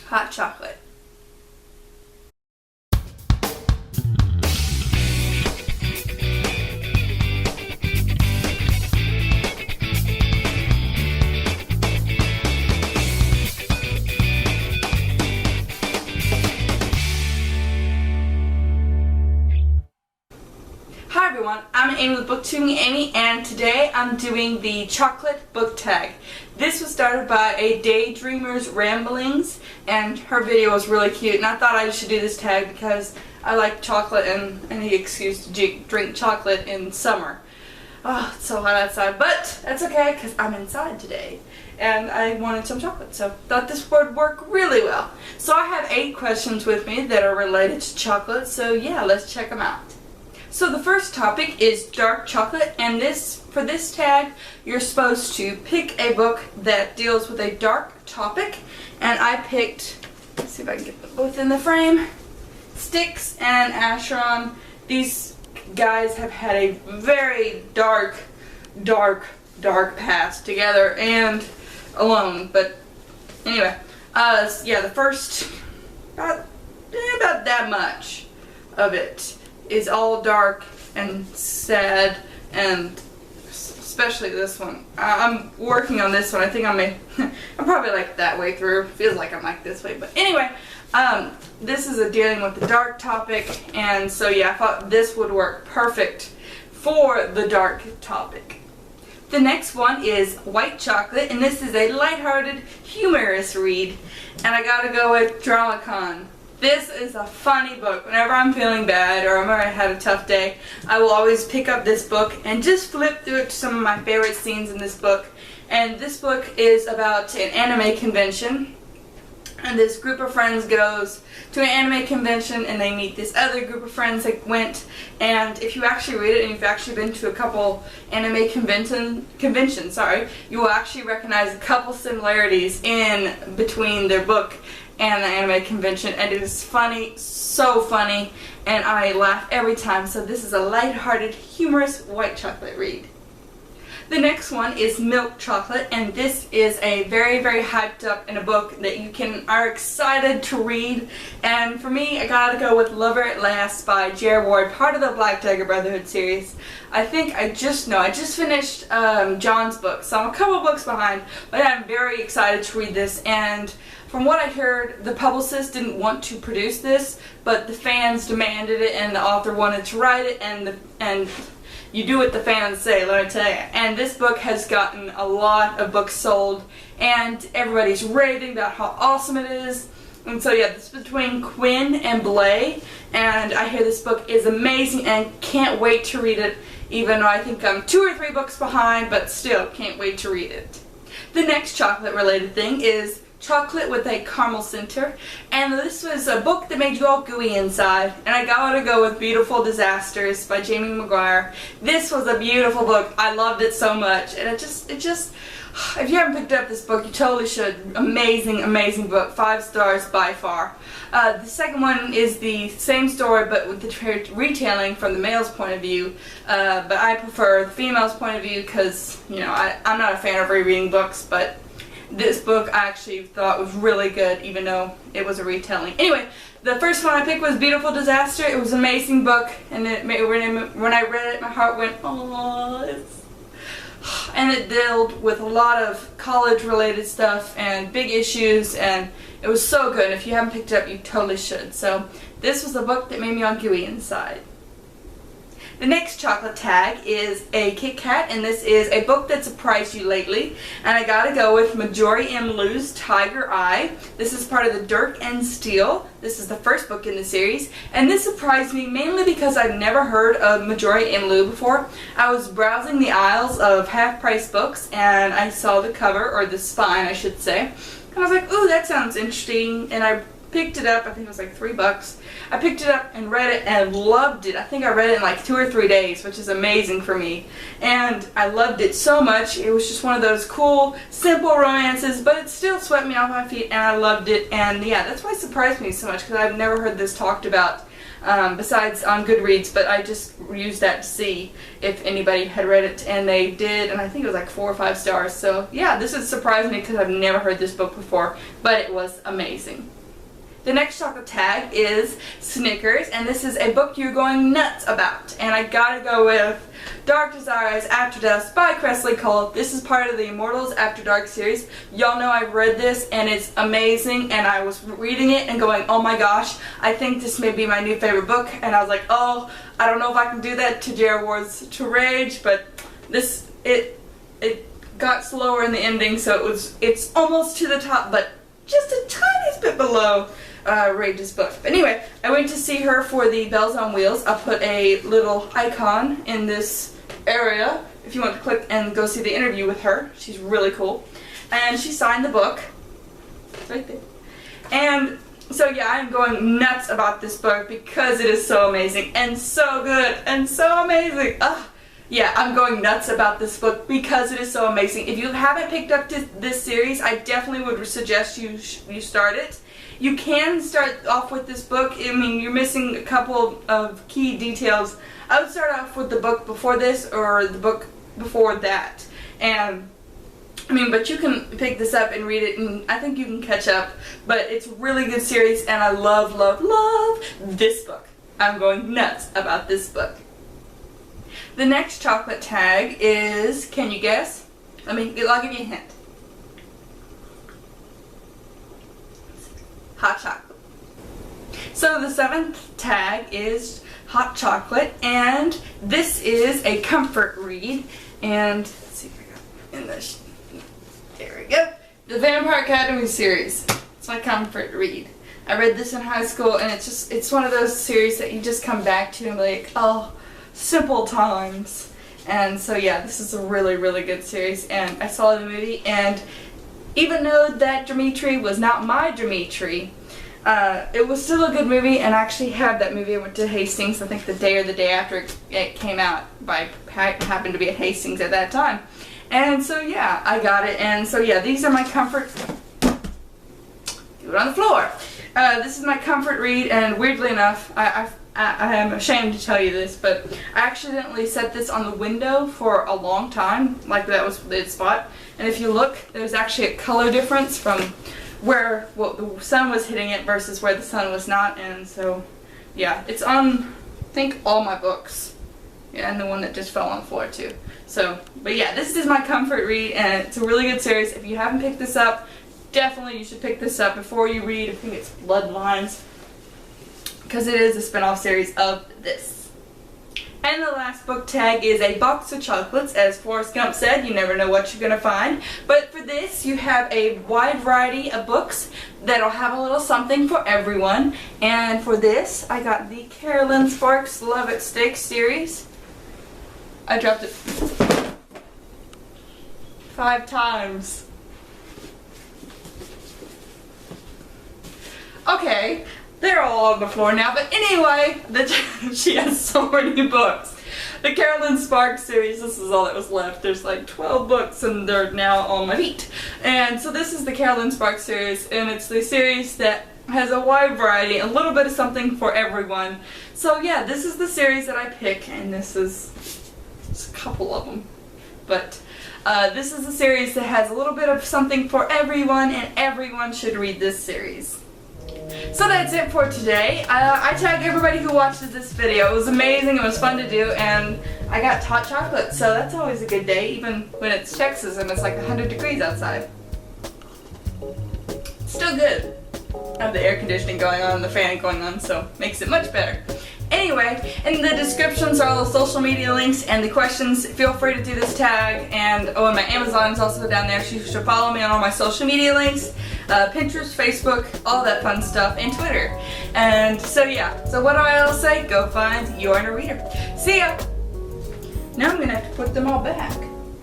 hot chocolate. Hi everyone, I'm Amy with Booktubing Amy, and today I'm doing the chocolate book tag. This was started by a Daydreamer's Ramblings, and her video was really cute, and I thought I should do this tag because I like chocolate and any excuse to drink chocolate in summer. Oh, it's so hot outside, but that's okay because I'm inside today and I wanted some chocolate, so thought this would work really well. So I have 8 questions with me that are related to chocolate, so yeah, let's check them out. So the first topic is dark chocolate, and for this tag you're supposed to pick a book that deals with a dark topic, and I picked, let's see if I can get them both in the frame, Styxx and Acheron. These guys have had a very dark past together and alone, but anyway, yeah, the first about that much of it is all dark and sad, and especially this one. I'm working on this one. I think I'm probably like that way through. Feels like I'm like this way, but anyway, this is dealing with the dark topic, and so yeah, I thought this would work perfect for the dark topic. The next one is white chocolate, and this is a lighthearted, humorous read, and I gotta go with Dramacon. This is a funny book. Whenever I'm feeling bad or I had a tough day, I will always pick up this book and just flip through it to some of my favorite scenes in this book. And this book is about an anime convention. And this group of friends goes to an anime convention and they meet this other group of friends that went. And if you actually read it and you've actually been to a couple anime conventions, you will actually recognize a couple similarities in between their book and the anime convention, and it is funny, so funny, and I laugh every time. So this is a lighthearted, humorous white chocolate read. The next one is milk chocolate, and this is a very hyped up in a book that you are excited to read. And for me, I gotta go with Lover at Last by J.R. Ward, part of the Black Dagger Brotherhood series. I just finished John's book, so I'm a couple books behind, but I'm very excited to read this. And from what I heard, the publicist didn't want to produce this, but the fans demanded it, and the author wanted to write it, and you do what the fans say, let me tell you. And this book has gotten a lot of books sold, and everybody's raving about how awesome it is. And so yeah, this is between Quinn and Blay, and I hear this book is amazing and can't wait to read it, even though I think I'm 2 or 3 books behind, but still can't wait to read it. The next chocolate related thing is chocolate with a caramel center, and this was a book that made you all gooey inside, and I gotta go with Beautiful Disasters by Jamie McGuire. This was a beautiful book. I loved it so much, and it just if you haven't picked up this book, you totally should. Amazing book. 5 stars by far. The second one is the same story but with the retelling from the male's point of view, but I prefer the female's point of view because, you know, I'm not a fan of rereading books, but this book I actually thought was really good, even though it was a retelling. Anyway, the first one I picked was Beautiful Disaster. It was an amazing book, and when I read it, my heart went, oh, and it dealt with a lot of college-related stuff and big issues, and it was so good. If you haven't picked it up, you totally should. So this was a book that made me all gooey inside. The next chocolate tag is a Kit Kat, and this is a book that surprised you lately, and I gotta go with Majori M. Liu's Tiger Eye. This is part of the Dirk and Steel. This is the first book in the series, and this surprised me mainly because I've never heard of Majori M. Liu before. I was browsing the aisles of half-price books, and I saw the cover, or the spine I should say, and I was like, ooh, that sounds interesting, and I picked it up. I think it was like $3. I picked it up and read it and loved it. I think I read it in like 2 or 3 days, which is amazing for me. And I loved it so much. It was just one of those cool, simple romances, but it still swept me off my feet, and I loved it. And yeah, that's why it surprised me so much, because I've never heard this talked about besides on Goodreads, but I just used that to see if anybody had read it, and they did, and I think it was like 4 or 5 stars. So yeah, this has surprised me because I've never heard this book before, but it was amazing. The next chocolate tag is Snickers, and this is a book you're going nuts about. And I gotta go with Desires After Dusk by Kerrelyn Sparks. This is part of the Immortals After Dark series. Y'all know I've read this and it's amazing, and I was reading it and going, oh my gosh, I think this may be my new favorite book. And I was like, oh, I don't know if I can do that to J.R. Ward's To Rage, but this, it got slower in the ending, so it's almost to the top, but just a tiniest bit below Rage's book. But anyway, I went to see her for the Bells on Wheels. I'll put a little icon in this area if you want to click and go see the interview with her. She's really cool. And she signed the book. It's right there. And so yeah, I'm going nuts about this book because it is so amazing and so good and so amazing. Yeah, I'm going nuts about this book because it is so amazing. If you haven't picked up this series, I definitely would suggest you start it. You can start off with this book. I mean, you're missing a couple of key details. I would start off with the book before this or the book before that. And I mean, but you can pick this up and read it, and I think you can catch up. But it's a really good series, and I love, love, love this book. I'm going nuts about this book. The next chocolate tag is, can you guess? I'll give you a hint. Hot chocolate. So the 7th tag is hot chocolate, and this is a comfort read. And let's see if I got in this. There we go. The Vampire Academy series. It's my comfort read. I read this in high school, and it's one of those series that you just come back to and be like, oh, simple times. And so yeah, this is a really, really good series, and I saw the movie, and even though that Dimitri was not my Dimitri, it was still a good movie, and I actually had that movie. I went to Hastings, I think the day or the day after it came out. I happened to be at Hastings at that time. And so yeah, I got it, and so yeah, these are my comfort... Do it on the floor! This is my comfort read, and weirdly enough, I am ashamed to tell you this, but I accidentally set this on the window for a long time, like that was the spot. And if you look, there's actually a color difference from where the sun was hitting it versus where the sun was not. And so, yeah, it's on, I think, all my books. Yeah, and the one that just fell on the floor too. So, but yeah, this is my comfort read, and it's a really good series. If you haven't picked this up, definitely you should pick this up before you read, I think it's Bloodlines, because it is a spin-off series of this. And the last book tag is a box of chocolates. As Forrest Gump said, you never know what you're going to find. But for this, you have a wide variety of books that'll have a little something for everyone. And for this, I got the Kerrelyn Sparks Love It Steak series. I dropped it 5 times. Okay. They're all on the floor now, but anyway, she has so many books. The Kerrelyn Sparks series, this is all that was left. There's like 12 books, and they're now on my feet. And so this is the Kerrelyn Sparks series, and it's the series that has a wide variety, a little bit of something for everyone. So yeah, this is the series that I pick, and this is a couple of them. But this is a series that has a little bit of something for everyone, and everyone should read this series. So that's it for today. I tagged everybody who watched this video. It was amazing, it was fun to do, and I got hot chocolate, so that's always a good day, even when it's Texas and it's like 100 degrees outside. Still good. I have the air conditioning going on and the fan going on, so makes it much better. Anyway, in the descriptions are all the social media links and the questions. Feel free to do this tag, and oh, and my Amazon's also down there, so you should follow me on all my social media links. Pinterest, Facebook, all that fun stuff, and Twitter. And so yeah, so what do I else say? Go find your inner reader. See ya! Now I'm gonna have to put them all back.